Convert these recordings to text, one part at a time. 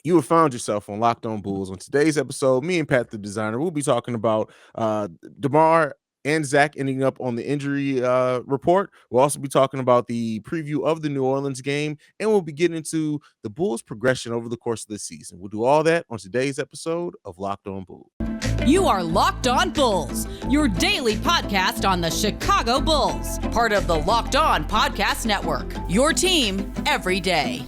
You have found yourself on Locked On Bulls. On today's episode, me and Pat the designer will be talking about DeMar and Zach ending up on the injury report. We'll also be talking about the preview of the New Orleans game, and we'll be getting into the Bulls' progression over the course of the season. We'll do all that on today's episode of Locked On Bulls. You are Locked On Bulls, your daily podcast on the Chicago Bulls, part of the Locked On Podcast Network, your team every day.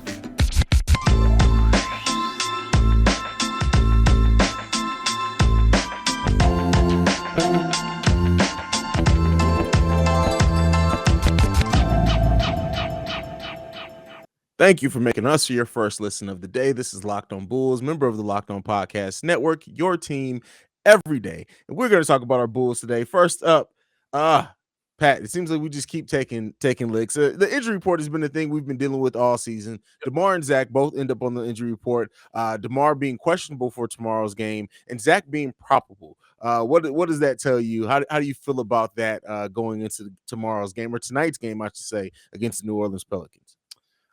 Thank you for making us your first listen of the day. This is Locked On Bulls, member of the Locked On Podcast Network, your team every day. And we're going to talk about our Bulls today. First up, Pat, it seems like we just keep taking licks. The injury report has been the thing we've been dealing with all season. DeMar and Zach both end up on the injury report. DeMar being questionable for tomorrow's game and Zach being probable. What does that tell you? How do you feel about that going into tomorrow's game, or tonight's game, I should say, against the New Orleans Pelicans?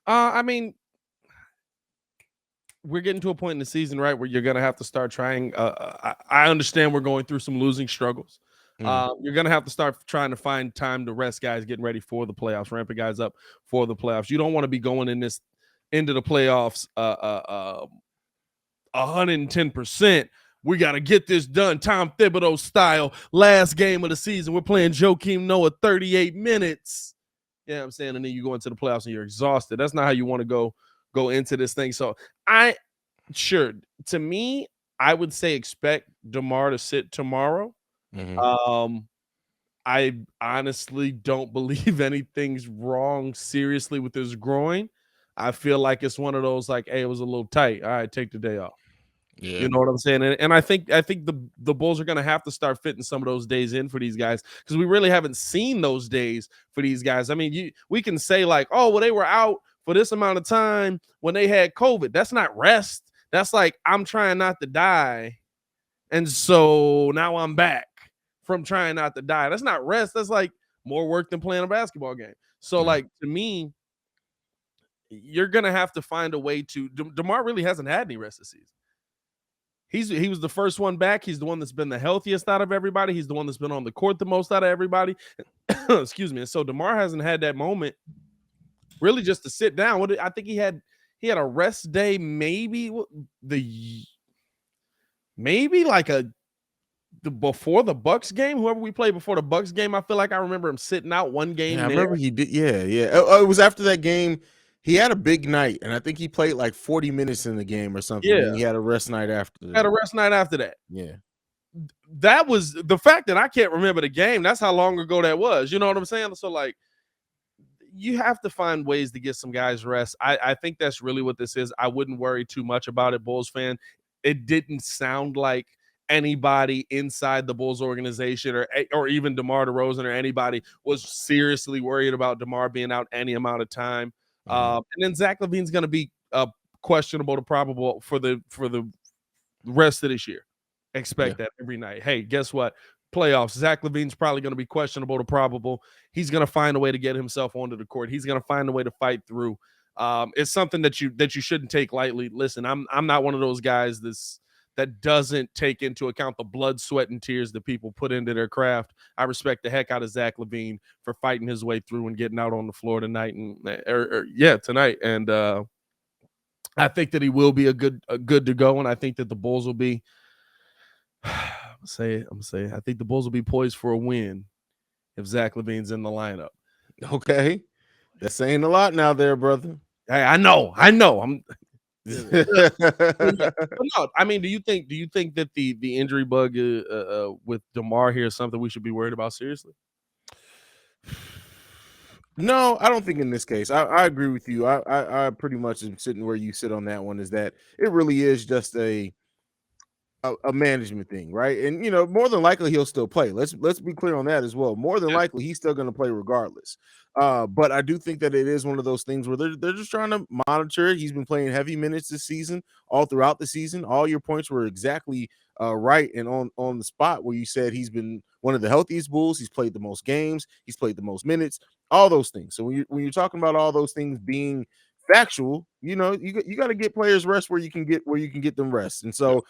I mean, we're getting to a point in the season, right, where you're going to have to start trying. I understand we're going through some losing struggles. You're going to have to start trying to find time to rest guys getting ready for the playoffs, ramping guys up for the playoffs. You don't want to be going into the playoffs 110%. We got to get this done, Tom Thibodeau style. Last game of the season, we're playing Joakim Noah 38 minutes. Yeah, I'm saying, and then you go into the playoffs and you're exhausted. That's not how you want to go into this thing. So to me, I would say expect DeMar to sit tomorrow. I honestly don't believe anything's wrong seriously with his groin. I feel like it's one of those like, hey, it was a little tight. All right, take the day off. Yeah. You know what I'm saying? And I think the Bulls are going to have to start fitting some of those days in for these guys, because we really haven't seen those days for these guys. I mean, we can say like, oh, well, they were out for this amount of time when they had COVID. That's not rest. That's like, I'm trying not to die, and so now I'm back from trying not to die. That's not rest. That's like more work than playing a basketball game. So like, to me, you're going to have to find a way to – DeMar really hasn't had any rest this season. He was the first one back. He's the one that's been the healthiest out of everybody. He's the one that's been on the court the most out of everybody. Excuse me. And so DeMar hasn't had that moment really just to sit down. I think he had a rest day, maybe before the Bucks game. Whoever we played before the Bucks game, I feel like I remember him sitting out one game. Yeah, I remember he did. Yeah. It was after that game. He had a big night, and I think he played like 40 minutes in the game or something. Yeah. And he had a rest night after that. Yeah. That was the fact that I can't remember the game. That's how long ago that was. You know what I'm saying? So, like, you have to find ways to get some guys rest. I think that's really what this is. I wouldn't worry too much about it, Bulls fan. It didn't sound like anybody inside the Bulls organization or even DeMar DeRozan or anybody was seriously worried about DeMar being out any amount of time. And then Zach LaVine's going to be questionable to probable for the rest of this year. Expect that every night. Hey, guess what? Playoffs. Zach LaVine's probably going to be questionable to probable. He's going to find a way to get himself onto the court. He's going to find a way to fight through. It's something that you shouldn't take lightly. Listen, I'm not one of those guys that doesn't take into account the blood, sweat, and tears that people put into their craft. I respect the heck out of Zach LaVine for fighting his way through and getting out on the floor tonight tonight. And I think that he will be a good to go, and I think that the Bulls will be. I think the Bulls will be poised for a win if Zach LaVine's in the lineup. Okay, that's saying a lot now, there, brother. Hey, I know. No, I mean, do you think that the injury bug with DeMar here is something we should be worried about seriously? No, I don't think in this case. I agree with you. I pretty much am sitting where you sit on that one, is that it really is just a management thing, right? And more than likely he'll still play. Let's be clear on that as well. More than likely he's still going to play regardless. But I do think that it is one of those things where they're just trying to monitor it. He's been playing heavy minutes this season, all throughout the season. All your points were exactly right and on the spot where you said he's been one of the healthiest Bulls. He's played the most games. He's played the most minutes. All those things. So when you're talking about all those things being factual. You got to get players rest where you can get them rest. And so,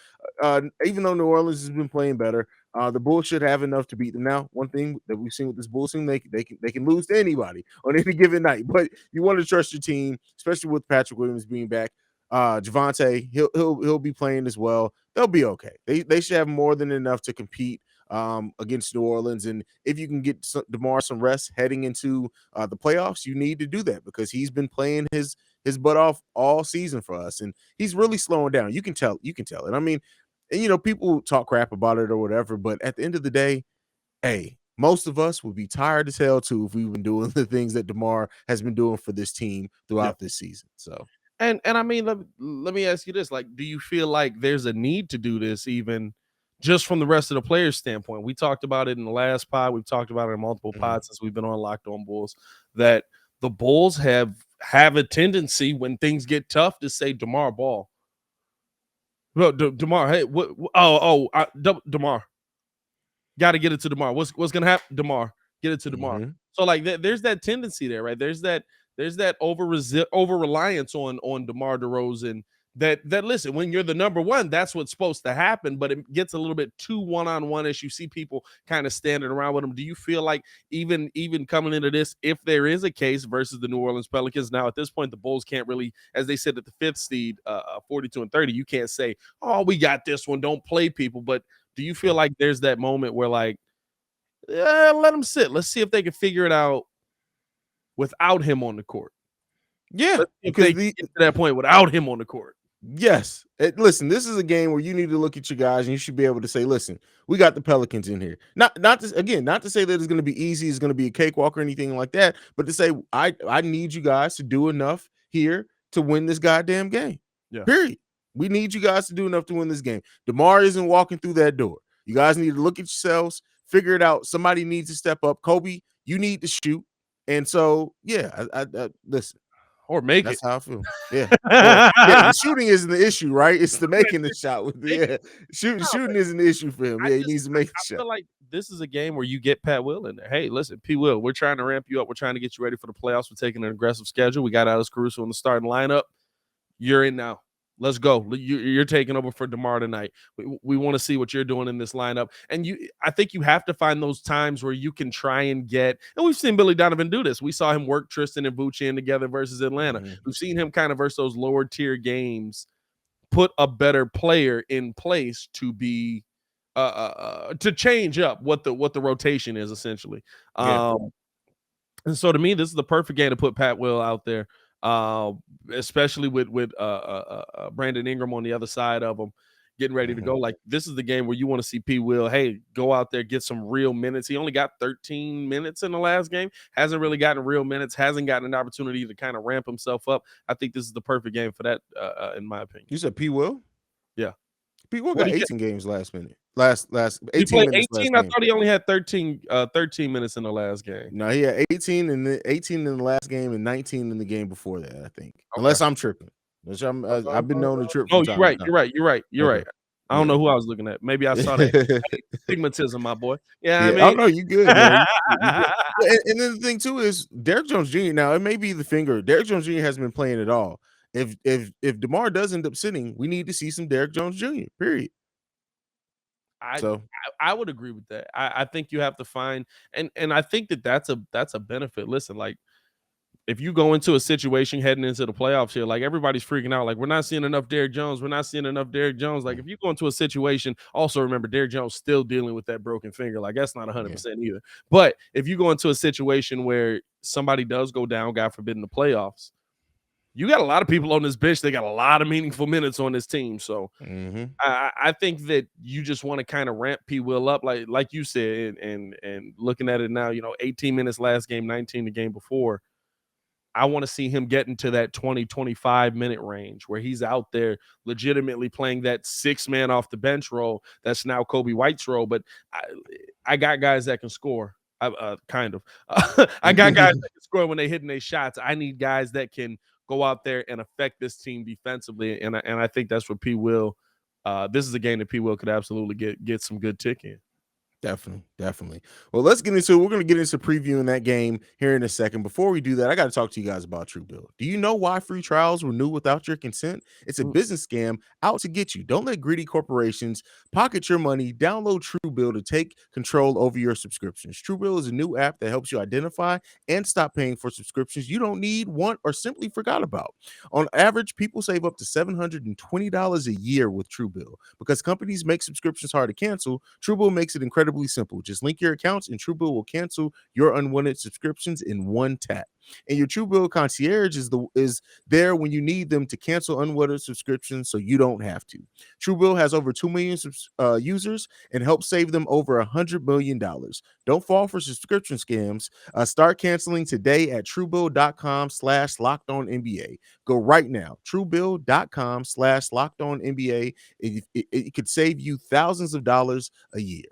even though New Orleans has been playing better, the Bulls should have enough to beat them. Now, one thing that we've seen with this Bulls team, they can lose to anybody on any given night. But you want to trust your team, especially with Patrick Williams being back. Javante, he'll be playing as well. They'll be okay. They should have more than enough to compete against New Orleans. And if you can get DeMar some rest heading into the playoffs, you need to do that because he's been playing his butt off all season for us, and he's really slowing down. You can tell it. I mean, and people talk crap about it or whatever, but at the end of the day, hey, most of us would be tired as hell too if we've been doing the things that DeMar has been doing for this team throughout this season. So. And I mean, let me ask you this: like, do you feel like there's a need to do this, even just from the rest of the players' standpoint? We talked about it in the last pod. We've talked about it in multiple pods since we've been on Locked On Bulls. That the Bulls have a tendency when things get tough to say DeMar Ball. Well, DeMar, hey, DeMar, got to get it to DeMar. What's gonna happen? DeMar, get it to DeMar. Mm-hmm. So like, there's that tendency there, right? There's that over reliance on DeMar DeRozan. That listen, when you're the number one, that's what's supposed to happen, but it gets a little bit too one-on-one as you see people kind of standing around with him. Do you feel like even coming into this, if there is a case versus the New Orleans Pelicans, now at this point the Bulls can't really, as they said at the 5th seed, 42-30, you can't say, oh, we got this one, don't play people. But do you feel like there's that moment where like, let them sit, let's see if they can figure it out without him on the court? Yeah, if they get to that point without him on the court. Yes. Listen, this is a game where you need to look at your guys and you should be able to say, listen, we got the Pelicans in here. Not to say that it's going to be easy, it's going to be a cakewalk or anything like that, but to say I need you guys to do enough here to win this goddamn game. Yeah. Period. We need you guys to do enough to win this game. DeMar isn't walking through that door. You guys need to look at yourselves, figure it out. Somebody needs to step up. Kobe, you need to shoot. And so, yeah, I listen. Or make That's it. how I feel. Yeah. Well, the shooting isn't the issue, right? It's the making the shot. Shooting isn't the issue for him. He needs to make the shot. I feel like this is a game where you get Pat Will in there. Hey, listen, P. Will, we're trying to ramp you up. We're trying to get you ready for the playoffs. We're taking an aggressive schedule. We got Alex Caruso in the starting lineup. You're in now. Let's go. You're taking over for DeMar tonight. We want to see what you're doing in this lineup. And I think you have to find those times where you can try and get, and we've seen Billy Donovan do this. We saw him work Tristan and Vooch in together versus Atlanta. Mm-hmm. We've seen him kind of versus those lower tier games, put a better player in place to be to change up what the rotation is essentially. Yeah. And so to me, this is the perfect game to put Pat Will out there. Especially with Brandon Ingram on the other side of him, getting ready to go. Like, this is the game where you want to see P. Will, hey, go out there, get some real minutes. He only got 13 minutes in the last game, hasn't really gotten real minutes, hasn't gotten an opportunity to kind of ramp himself up. I think this is the perfect game for that, in my opinion. You said P. Will? Yeah. P. Will got 18 games last 18 minutes. 18. I thought he only had 13 minutes in the last game. No, he had 18 in the last game and 19 in the game before that, I think. Okay. Unless I'm tripping. I've been known to trip. Oh, you're right. You're right. I don't know who I was looking at. Maybe I saw that. Stigmatism, my boy. Yeah, I mean, oh no, you good, man. And then the thing too is Derrick Jones Jr. Now it may be the finger. Derrick Jones Jr. hasn't been playing at all. If DeMar does end up sitting, we need to see some Derrick Jones Jr. Period. I would agree with that. I think you have to find, and I think that's a benefit. Listen, like, if you go into a situation heading into the playoffs here, like, everybody's freaking out, like, we're not seeing enough Derrick Jones. We're not seeing enough Derrick Jones. Like, if you go into a situation, also remember Derrick Jones still dealing with that broken finger. Like, that's not 100% either. But if you go into a situation where somebody does go down, God forbid, in the playoffs, you got a lot of people on this bench. They got a lot of meaningful minutes on this team. So I think that you just want to kind of ramp P. Will up, like you said, and looking at it now, 18 minutes last game, 19 the game before. I want to see him get into that 20, 25 minute range where he's out there legitimately playing that 6-man off the bench role. That's now Kobe White's role. But I got guys that can score. I got guys that can score when they hitting their shots. I need guys that can go out there and affect this team defensively. And I think that's what P. Will, this is a game that P. Will could absolutely get some good tick in. Definitely. Well, let's get into it. We're going to get into previewing that game here in a second. Before we do that, I got to talk to you guys about Truebill. Do you know why free trials renew without your consent? It's a business scam out to get you. Don't let greedy corporations pocket your money. Download Truebill to take control over your subscriptions. Truebill is a new app that helps you identify and stop paying for subscriptions you don't need, want, or simply forgot about. On average, people save up to $720 a year with Truebill. Because companies make subscriptions hard to cancel, Truebill makes it incredibly simple. Just link your accounts and Truebill will cancel your unwanted subscriptions in one tap. And your Truebill concierge is there when you need them to cancel unwanted subscriptions so you don't have to. Truebill has over 2 million users and helps save them over $100 million. Don't fall for subscription scams. Start canceling today at truebill.com/lockedonnba. Go right now. Truebill.com/lockedonnba. It could save you thousands of dollars a year.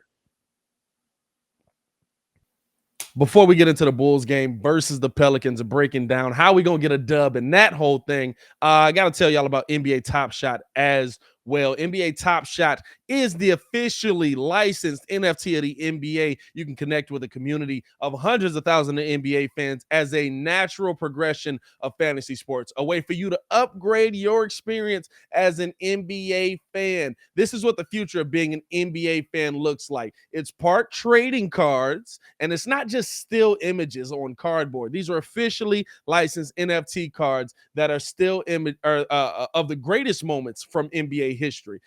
Before we get into the Bulls game versus the Pelicans and breaking down how we going to get a dub and that whole thing, I got to tell y'all about NBA Top Shot as well. NBA Top Shot is the officially licensed NFT of the NBA. You can connect with a community of hundreds of thousands of NBA fans as a natural progression of fantasy sports, a way for you to upgrade your experience as an NBA fan. This is what the future of being an NBA fan looks like. It's part trading cards, and it's not just still images on cardboard. These are officially licensed NFT cards that are still of the greatest moments from NBA history.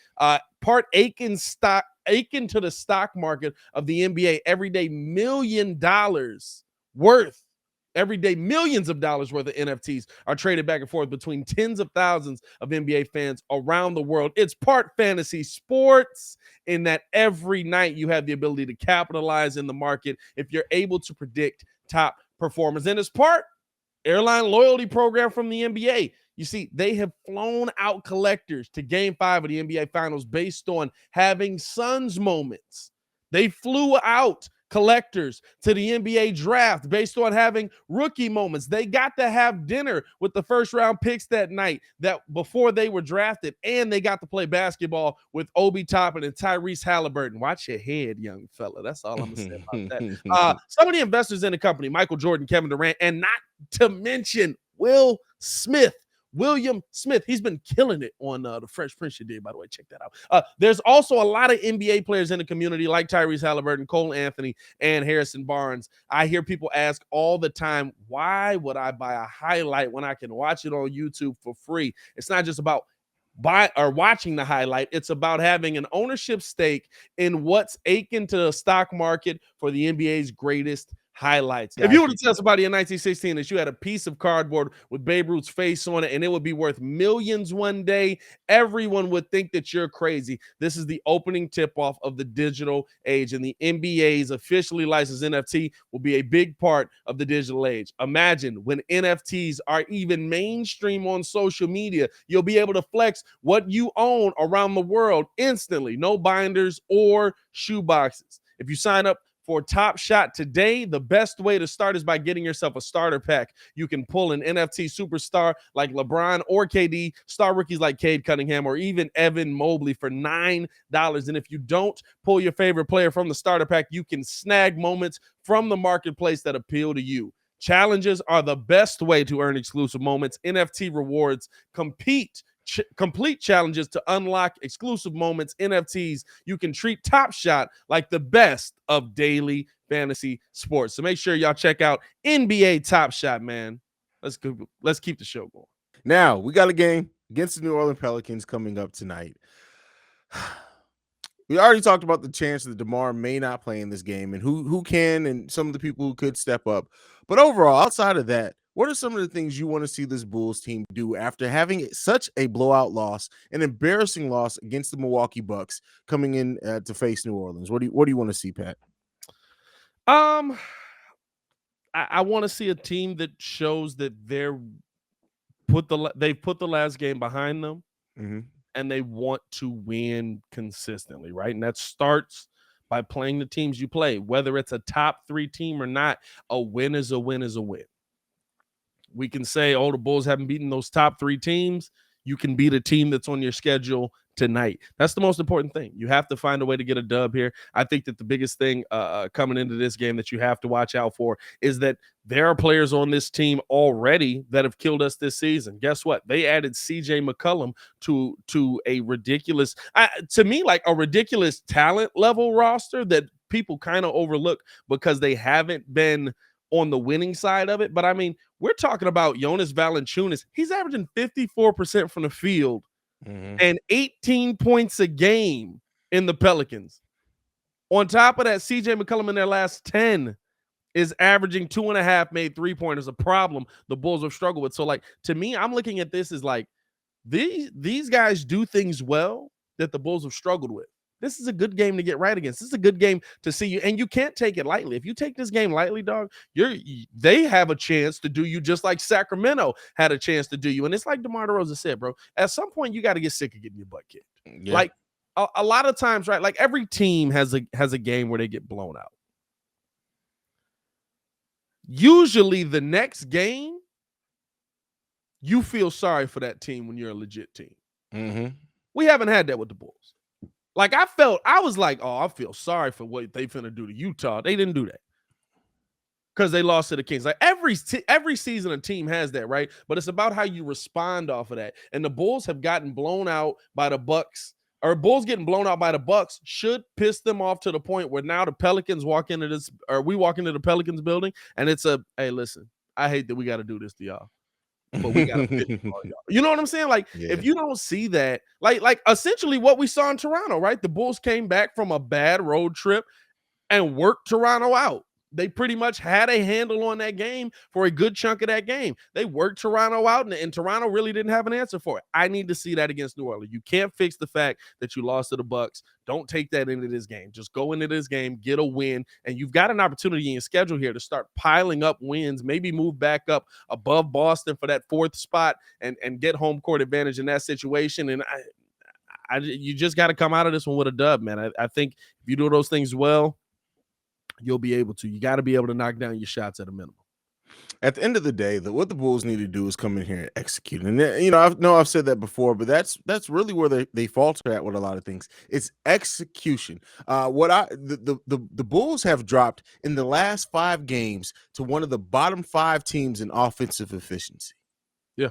Part akin to the stock market of the NBA. Everyday millions of dollars worth of NFTs are traded back and forth between tens of thousands of NBA fans around the world. It's part fantasy sports in that every night you have the ability to capitalize in the market if you're able to predict top performers. And it's part airline loyalty program from the NBA. You see, they have flown out collectors to Game 5 of the NBA Finals based on having Suns moments. They flew out collectors to the NBA draft based on having rookie moments. They got to have dinner with the first-round picks that night that before they were drafted, and they got to play basketball with Obi Toppin and Tyrese Halliburton. Watch your head, young fella. That's all I'm going to say about that. Some of the investors in the company, Michael Jordan, Kevin Durant, and not to mention William Smith, he's been killing it on the Fresh Prince you did, by the way. Check that out. There's also a lot of NBA players in the community like Tyrese Halliburton, Cole Anthony, and Harrison Barnes. I hear people ask all the time, why would I buy a highlight when I can watch it on YouTube for free? It's not just about watching the highlight. It's about having an ownership stake in what's akin to the stock market for the NBA's greatest highlights. If you were to tell somebody in 1916 that you had a piece of cardboard with Babe Ruth's face on it and it would be worth millions one day, everyone would think that you're crazy. This is the opening tip-off of the digital age, and the NBA's officially licensed NFT will be a big part of the digital age. Imagine when NFTs are even mainstream on social media, you'll be able to flex what you own around the world instantly. No binders or shoe boxes. If you sign up for Top Shot today, the best way to start is by getting yourself a starter pack. You can pull an NFT superstar like LeBron or KD, star rookies like Cade Cunningham, or even Evan Mobley for $9. And if you don't pull your favorite player from the starter pack, you can snag moments from the marketplace that appeal to you. Challenges are the best way to earn exclusive moments. NFT rewards complete challenges to unlock exclusive moments, NFTs. You can treat Top Shot like the best of daily fantasy sports. So make sure y'all check out NBA Top Shot, man. Let's keep the show going. Now, we got a game against the New Orleans Pelicans coming up tonight. We already talked about the chance that DeMar may not play in this game and who can and some of the people who could step up. But overall, outside of that, what are some of the things you want to see this Bulls team do after having such a blowout loss, an embarrassing loss against the Milwaukee Bucks coming in to face New Orleans? What do you want to see, Pat? I want to see a team that shows that they've put the last game behind them, and they want to win consistently, right? And that starts by playing the teams you play, whether it's a top 3 team or not. A win is a win is a win. We can say, oh, the Bulls haven't beaten those top 3 teams. You can beat a team that's on your schedule tonight. That's the most important thing. You have to find a way to get a dub here. I think that the biggest thing coming into this game that you have to watch out for is that there are players on this team already that have killed us this season. Guess what? They added CJ McCollum to a ridiculous, to me, like a ridiculous talent level roster that people kind of overlook because they haven't been on the winning side of it. But I mean, we're talking about Jonas Valanciunas. He's averaging 54% from the field and 18 points a game in the Pelicans. On top of that, CJ McCollum in their last 10 is averaging 2.5 made three-pointers, a problem the Bulls have struggled with. So, like, to me, I'm looking at this as like these guys do things well that the Bulls have struggled with. This is a good game to get right against. This is a good game to see you, and you can't take it lightly. If you take this game lightly, dog, they have a chance to do you just like Sacramento had a chance to do you. And it's like DeMar DeRozan said, bro, at some point you got to get sick of getting your butt kicked. Yeah. Like a lot of times, right? Like every team has a game where they get blown out. Usually the next game, you feel sorry for that team when you're a legit team. We haven't had that with the Bulls. Like I was like, oh, I feel sorry for what they finna do to Utah. They didn't do that because they lost to the Kings. Like every season a team has that, right? But it's about how you respond off of that. And the Bulls have gotten blown out by the Bucks, or Bulls getting blown out by the Bucks should piss them off to the point where now the Pelicans walk into this, or we walk into the Pelicans building, and it's a, hey, listen, I hate that we got to do this to y'all, but we got to you know what I'm saying? Like, if you don't see that, like essentially what we saw in Toronto, right? The Bulls came back from a bad road trip and worked Toronto out. They pretty much had a handle on that game for a good chunk of that game. They worked Toronto out, and Toronto really didn't have an answer for it. I need to see that against New Orleans. You can't fix the fact that you lost to the Bucks. Don't take that into this game. Just go into this game, get a win, and you've got an opportunity in your schedule here to start piling up wins, maybe move back up above Boston for that 4th spot and get home court advantage in that situation. And you just got to come out of this one with a dub, man. I think if you do those things well, you'll be able to. You got to be able to knock down your shots at a minimum. At the end of the day, what the Bulls need to do is come in here and execute. And you know, I've said that before, but that's really where they falter at with a lot of things. It's execution. The Bulls have dropped in the last 5 games to one of the bottom 5 teams in offensive efficiency. Yeah,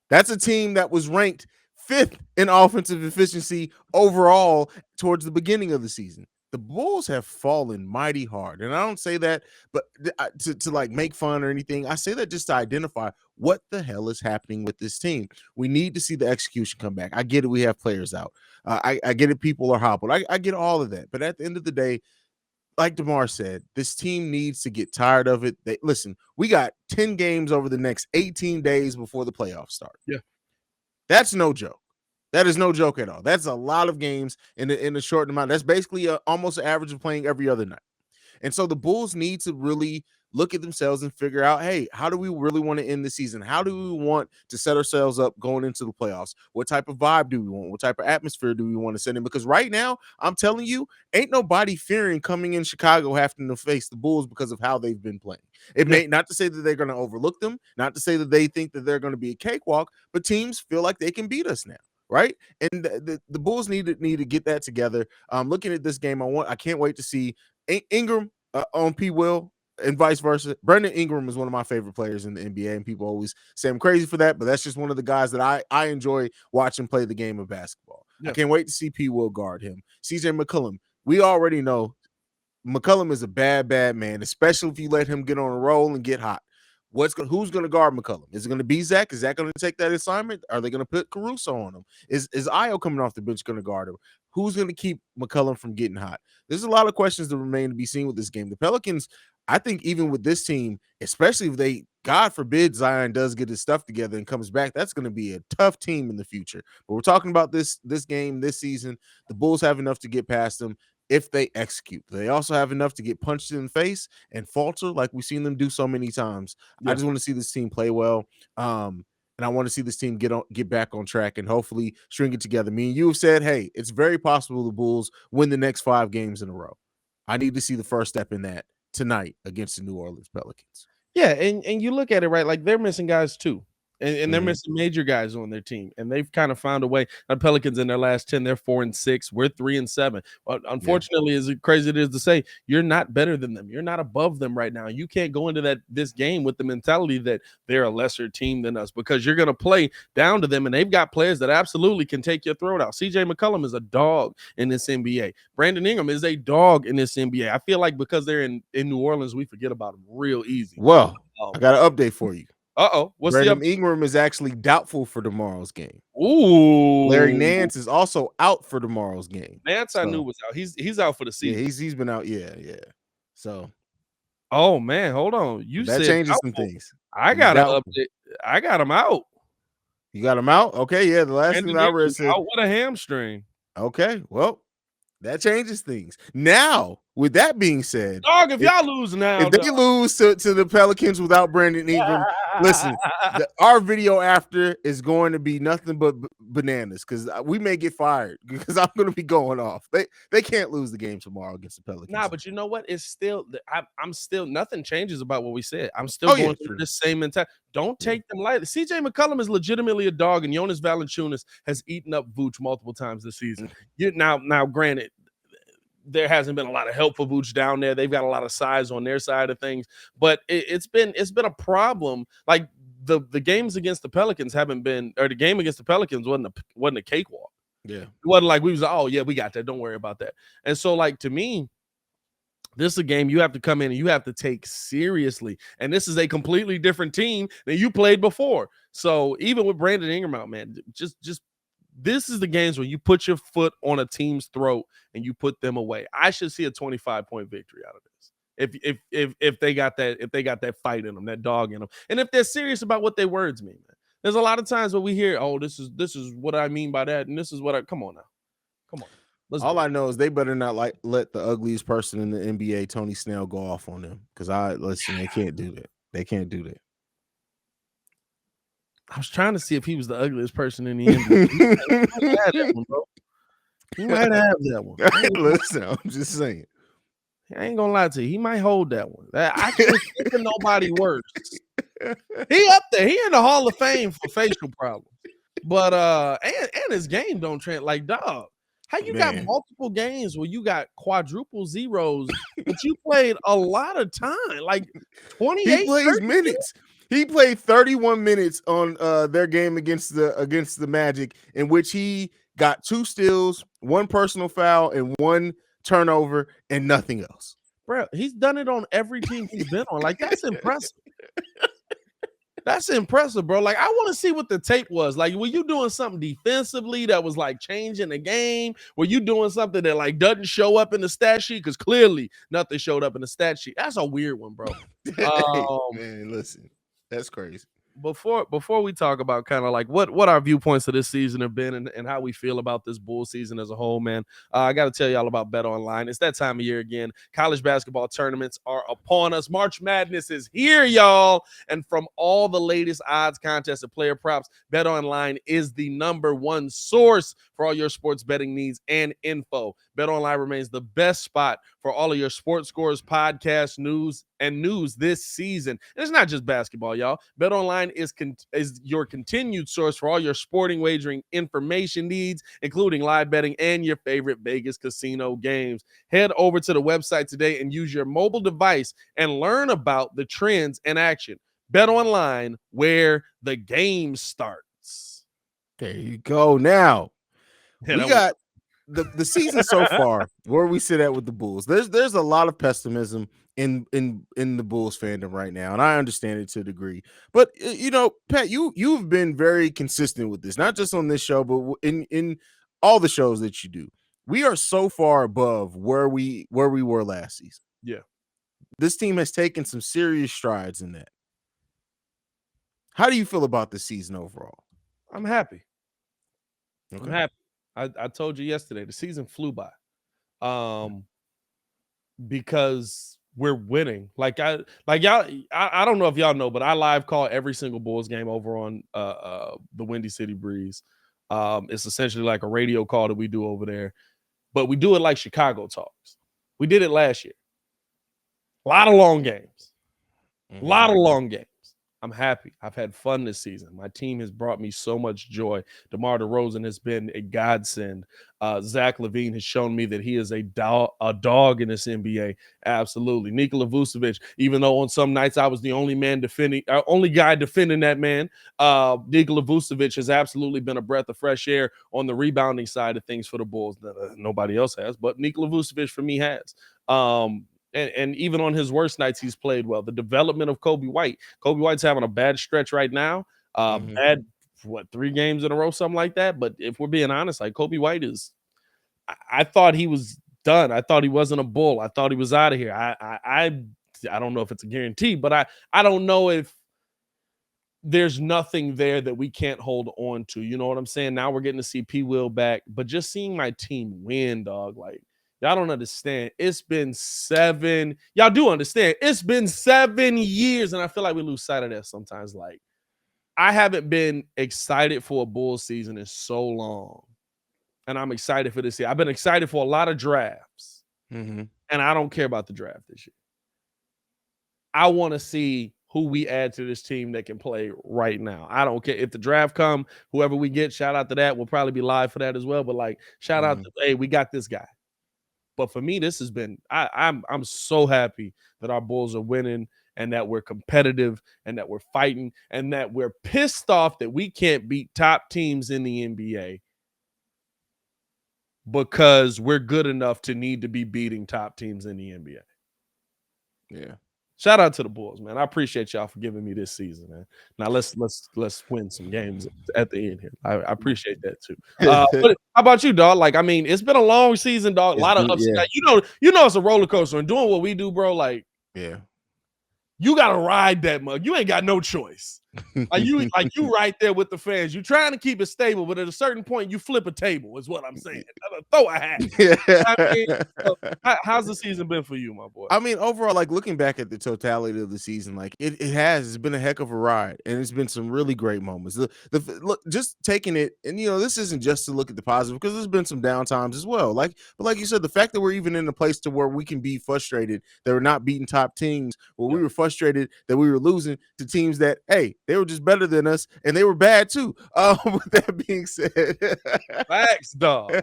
that's a team that was ranked 5th in offensive efficiency overall towards the beginning of the season. The Bulls have fallen mighty hard. And I don't say that but to like make fun or anything. I say that just to identify what the hell is happening with this team. We need to see the execution come back. I get it. We have players out. I get it. People are hobbled. I get all of that. But at the end of the day, like DeMar said, this team needs to get tired of it. Listen, we got 10 games over the next 18 days before the playoffs start. Yeah. That's no joke. That is no joke at all. That's a lot of games in a short amount. That's basically almost an average of playing every other night. And so the Bulls need to really look at themselves and figure out, hey, how do we really want to end the season? How do we want to set ourselves up going into the playoffs? What type of vibe do we want? What type of atmosphere do we want to send in? Because right now, I'm telling you, ain't nobody fearing coming in Chicago having to face the Bulls because of how they've been playing. It may not to say that they're going to overlook them, not to say that they think that they're going to be a cakewalk, but teams feel like they can beat us now. Right, and the Bulls need to get that together. Looking at this game, I can't wait to see Ingram on P. Will and vice versa. Brandon Ingram is one of my favorite players in the NBA, and people always say I'm crazy for that, but that's just one of the guys that I enjoy watching play the game of basketball. Yeah. I can't wait to see P. Will guard him. CJ McCollum, we already know McCollum is a bad man, especially if you let him get on a roll and get hot. Who's going to guard McCollum? Is it going to be Zach? Is Zach going to take that assignment? Are they going to put Caruso on him? Is Ayo coming off the bench going to guard him? Who's going to keep McCollum from getting hot? There's a lot of questions that remain to be seen with this game. The Pelicans, I think even with this team, especially if they, God forbid, Zion does get his stuff together and comes back, that's going to be a tough team in the future. But we're talking about this game, this season. The Bulls have enough to get past them if they execute. They also have enough to get punched in the face and falter like we've seen them do so many times. Yeah. I just want to see this team play well. And I want to see this team get back on track and hopefully string it together. Me and you have said, hey, it's very possible the Bulls win the next 5 games in a row. I need to see the first step in that tonight against the New Orleans Pelicans. Yeah, and you look at it, right? Like they're missing guys too. And they're missing major guys on their team, and they've kind of found a way. The Pelicans in their last 10, they're 4-6. We're 3-7. But unfortunately, as crazy it is to say, you're not better than them. You're not above them right now. You can't go into this game with the mentality that they're a lesser team than us, because you're going to play down to them, and they've got players that absolutely can take your throat out. CJ McCollum is a dog in this NBA. Brandon Ingram is a dog in this NBA. I feel like because they're in New Orleans, we forget about them real easy. Well, I got an update for you. What's Brandon the Ingram is actually doubtful for tomorrow's game. Ooh, Larry Nance is also out for tomorrow's game. Nance, I knew was out. He's out for the season. Yeah, he's been out. Yeah. So, oh man, hold on. You that said changes doubtful. some things. I got an update. I got him out. You got him out? Okay, yeah. The last thing I read said out with a hamstring. Okay, well, that changes things. Now, with that being said, dog, if y'all lose now, if they lose to the Pelicans without Brandon Ingram, listen, our video after is going to be nothing but bananas, because we may get fired because I'm going to be going off. They can't lose the game tomorrow against the Pelicans. Nah, but you know what? It's still I'm still nothing changes about what we said. I'm still going through the same mentality. Don't take them lightly. CJ McCollum is legitimately a dog, and Jonas Valanciunas has eaten up Vooch multiple times this season. Now, granted, there hasn't been a lot of help for Vooch down there. They've got a lot of size on their side of things, but it's been a problem. Like the games against the Pelicans haven't been, or the game against the Pelicans wasn't a cakewalk. Yeah, it wasn't like we was like, oh yeah, we got that. Don't worry about that. And so, like, to me, this is a game you have to come in and you have to take seriously. And this is a completely different team than you played before. So even with Brandon Ingram out, man, just this is the games when you put your foot on a team's throat and you put them away. I should see a 25-point victory out of this. If they got that fight in them, that dog in them, and if they're serious about what their words mean, man. There's a lot of times where we hear, oh, this is what I mean by that, and this is what come on now. Come on. All I know is they better not let the ugliest person in the NBA, Tony Snell, go off on them, because they can't do that. They can't do that. I was trying to see if he was the ugliest person in the NBA. He might have that one. Listen, I'm just saying. I ain't gonna lie to you. He might hold that one. I can't think of nobody worse. He up there. He in the Hall of Fame for facial problems. But and his game don't trend like dog. How you got multiple games where you got quadruple zeros, but you played a lot of time, like 28 He plays minutes. He played 31 minutes on their game against the Magic, in which he got 2 steals, 1 personal foul, and 1 turnover, and nothing else. Bro, he's done it on every team he's been on. Like, that's impressive. That's impressive, bro. Like, I want to see what the tape was. Like, were you doing something defensively that was like changing the game? Were you doing something that like doesn't show up in the stat sheet? Because clearly nothing showed up in the stat sheet. That's a weird one, bro. Man, listen. That's crazy. Before we talk about kind of like what our viewpoints of this season have been and how we feel about this bull season as a whole, man, I got to tell y'all about BetOnline. It's that time of year again. College basketball tournaments are upon us. March Madness is here, y'all. And from all the latest odds, contests, and player props, BetOnline is the #1 source for all your sports betting needs and info. BetOnline remains the best spot for all of your sports scores, podcasts, news this season. And it's not just basketball, y'all. BetOnline is your continued source for all your sporting wagering information needs, including live betting and your favorite Vegas casino games. Head over to the website today and use your mobile device and learn about the trends in action. BetOnline, where the game starts. There you go. Now, we got the season so far, where we sit at with the Bulls. There's a lot of pessimism in the Bulls fandom right now, and I understand it to a degree. But Pat, you've been very consistent with this, not just on this show, but in all the shows that you do. We are so far above where we were last season. Yeah, this team has taken some serious strides in that. How do you feel about the season overall? I'm happy. Okay. I'm happy. I told you yesterday, the season flew by. Because we're winning. I don't know if y'all know, but I live call every single Bulls game over on the Windy City Breeze. It's essentially like a radio call that we do over there, but we do it like Chicago talks. We did it last year. A lot of long games. I'm happy. I've had fun this season. My team has brought me so much joy. DeMar DeRozan has been a godsend. Zach LaVine has shown me that he is a dog in this NBA. Absolutely. Nikola Vucevic, even though on some nights I was the only guy defending that man, Nikola Vucevic has absolutely been a breath of fresh air on the rebounding side of things for the Bulls that nobody else has, but Nikola Vucevic for me has. And even on his worst nights, he's played well. The development of Kobe White. Kobe White's having a bad stretch right now. Bad, 3 games in a row, something like that. But if we're being honest, like Kobe White is, I thought he was done. I thought he wasn't a Bull. I thought he was out of here. I don't know if it's a guarantee, but I don't know if there's nothing there that we can't hold on to. You know what I'm saying? Now we're getting to see P. Will back, but just seeing my team win, dog, like, y'all don't understand. It's been 7. Y'all do understand. It's been 7 years, and I feel like we lose sight of that sometimes. Like, I haven't been excited for a Bulls season in so long, and I'm excited for this year. I've been excited for a lot of drafts, and I don't care about the draft this year. I want to see who we add to this team that can play right now. I don't care if the draft come, whoever we get, shout out to that. We'll probably be live for that as well. But like, shout out to, hey, we got this guy. But for me, this has been, I'm so happy that our Bulls are winning and that we're competitive and that we're fighting and that we're pissed off that we can't beat top teams in the NBA because we're good enough to need to be beating top teams in the NBA. Yeah. Shout out to the Bulls, man. I appreciate y'all for giving me this season, man. Now let's win some games at the end here. I appreciate that too. But how about you, dog? Like, I mean, it's been a long season, dog. A lot of ups. Yeah. You know, it's a roller coaster, and doing what we do, bro. Like, yeah, you gotta ride that mug. You ain't got no choice. Like you right there with the fans. You're trying to keep it stable, but at a certain point, you flip a table. Is what I'm saying. Throw a hat. I mean, so how's the season been for you, my boy? I mean, overall, like looking back at the totality of the season, like it's been a heck of a ride, and it's been some really great moments. Look, just taking it, and this isn't just to look at the positive because there's been some down times as well. But like you said, the fact that we're even in a place to where we can be frustrated that we're not beating top teams, where we were frustrated that we were losing to teams that, hey, they were just better than us, and they were bad too. With that being said, facts, dog.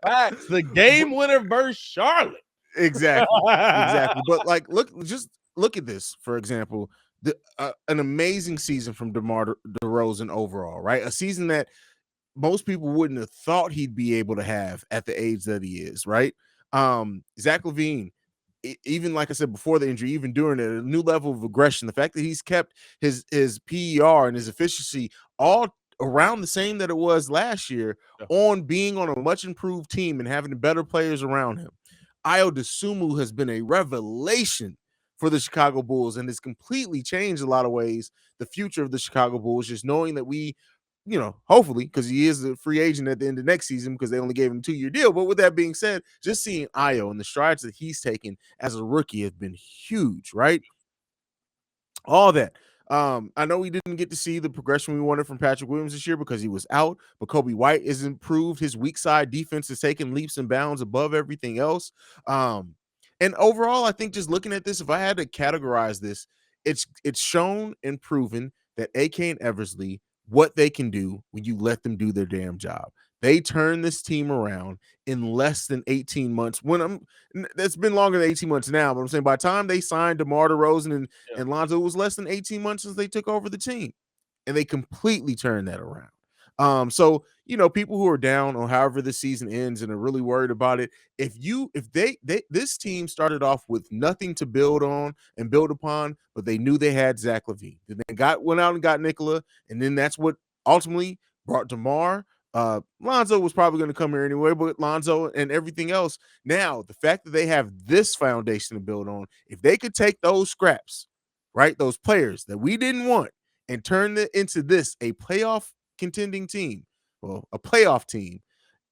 Facts. The game winner versus Charlotte. Exactly. But like, look at this. For example, an amazing season from DeMar DeRozan overall, right? A season that most people wouldn't have thought he'd be able to have at the age that he is, right? Zach LaVine, even like I said before the injury, even during it, a new level of aggression. The fact that he's kept his PER and his efficiency all around the same that it was last year, on being on a much improved team and having better players around him. Ayo Dosunmu has been a revelation for the Chicago Bulls and has completely changed a lot of ways the future of the Chicago Bulls, just knowing that we, hopefully, because he is a free agent at the end of next season because they only gave him a 2-year deal. But with that being said, just seeing Ayo and the strides that he's taken as a rookie has been huge, right? All that. I know we didn't get to see the progression we wanted from Patrick Williams this year because he was out, but Kobe White has improved. His weak side defense is taking leaps and bounds above everything else. And overall, I think just looking at this, if I had to categorize this, it's shown and proven that AK and Eversley, what they can do when you let them do their damn job. They turn this team around in less than 18 months. That's been longer than 18 months now, but I'm saying by the time they signed DeMar DeRozan and Lonzo, it was less than 18 months since they took over the team, and they completely turned that around. So people who are down on however the season ends and are really worried about it, if this team started off with nothing to build on and build upon, but they knew they had Zach LaVine, then they went out and got Nikola, and then that's what ultimately brought DeMar. Lonzo was probably going to come here anyway, but Lonzo and everything else. Now, the fact that they have this foundation to build on, if they could take those scraps, right, those players that we didn't want, and turn it into this, a playoff contending team, well, a playoff team,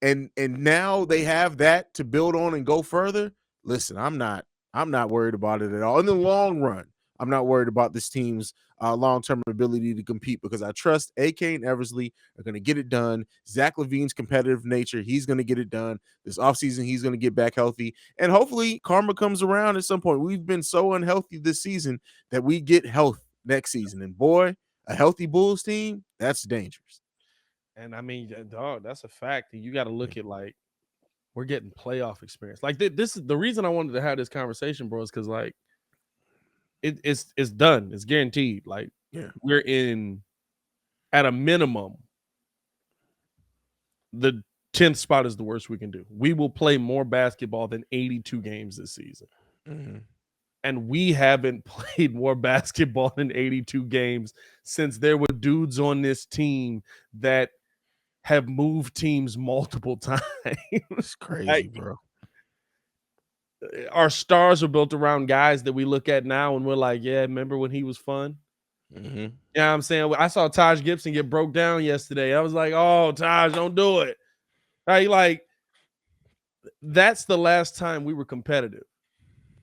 and now they have that to build on and go further. Listen, I'm not worried about it at all. In the long run, I'm not worried about this team's long-term ability to compete because I trust AK and Eversley are going to get it done. Zach LaVine's competitive nature, he's going to get it done. This offseason, he's going to get back healthy. And hopefully karma comes around at some point. We've been so unhealthy this season that we get health next season. And boy, a healthy Bulls team, that's dangerous. And I mean, dog, that's a fact. And you got to look at like we're getting playoff experience. Like this is the reason I wanted to have this conversation, bro, is because like it's done. It's guaranteed. Like we're in at a minimum. The 10th spot is the worst we can do. We will play more basketball than 82 games this season. Mm-hmm. And we haven't played more basketball than 82 games since there were dudes on this team that have moved teams multiple times. It's crazy, like, bro. Our stars are built around guys that we look at now and we're like, yeah, remember when he was fun? Mm-hmm. You know what I'm saying? I saw Taj Gibson get broke down yesterday. I was like, oh, Taj, don't do it. Right? Like, that's the last time we were competitive.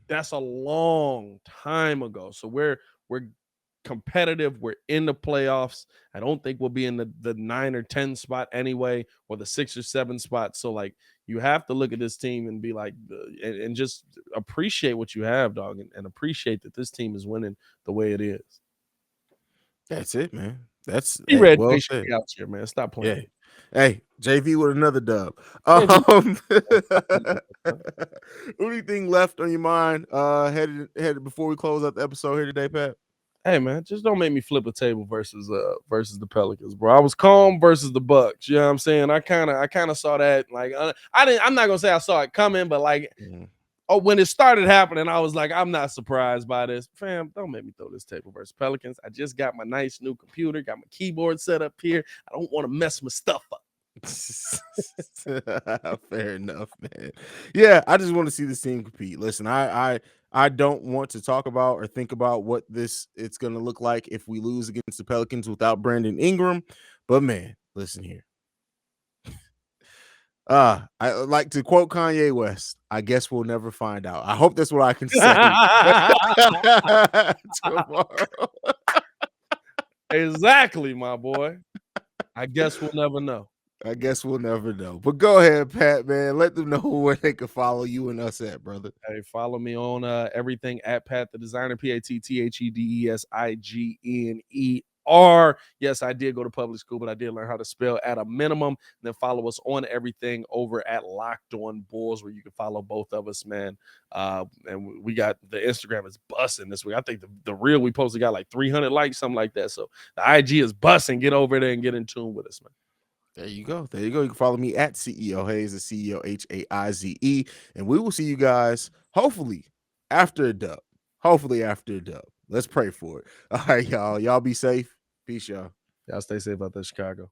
That's a long time ago. So we're competitive. We're in the playoffs. I don't think we'll be in the 9 or 10 spot anyway, or the 6 or 7 spot. So like you have to look at this team and be like, and just appreciate what you have, dog, and appreciate that this team is winning the way it is. That's it, man. That's be ready well said. Out here, man. Stop playing. Yeah. Hey, JV with another dub. Anything left on your mind headed before we close out the episode here today, Pat? Hey man, just don't make me flip a table versus the Pelicans, bro. I was calm versus the Bucks. You know what I'm saying? I kind of saw that. Like I'm not gonna say I saw it coming, but like when it started happening, I was like, I'm not surprised by this. Fam, don't make me throw this table versus Pelicans. I just got my nice new computer, got my keyboard set up here. I don't want to mess my stuff up. Fair enough, man. Yeah, I just want to see this team compete. Listen, I don't want to talk about or think about what it's going to look like if we lose against the Pelicans without Brandon Ingram. But man, listen here. I like to quote Kanye West. I guess we'll never find out. I hope that's what I can say tomorrow. Exactly, my boy. I guess we'll never know. I guess we'll never know. But go ahead, Pat, man. Let them know where they can follow you and us at, brother. Hey, follow me on everything at Pat the Designer, PATTHEDESIGNER. Yes, I did go to public school, but I did learn how to spell at a minimum. And then follow us on everything over at Locked On Bulls, where you can follow both of us, man. And we got the Instagram is busting this week. I think the reel we posted got like 300 likes, something like that. So the IG is busting. Get over there and get in tune with us, man. There you go. There you go. You can follow me at CEO Hayes, the CEO HAIZE. And we will see you guys hopefully after a dub. Let's pray for it. All right, y'all. Y'all be safe. Peace, y'all. Y'all stay safe out there, Chicago.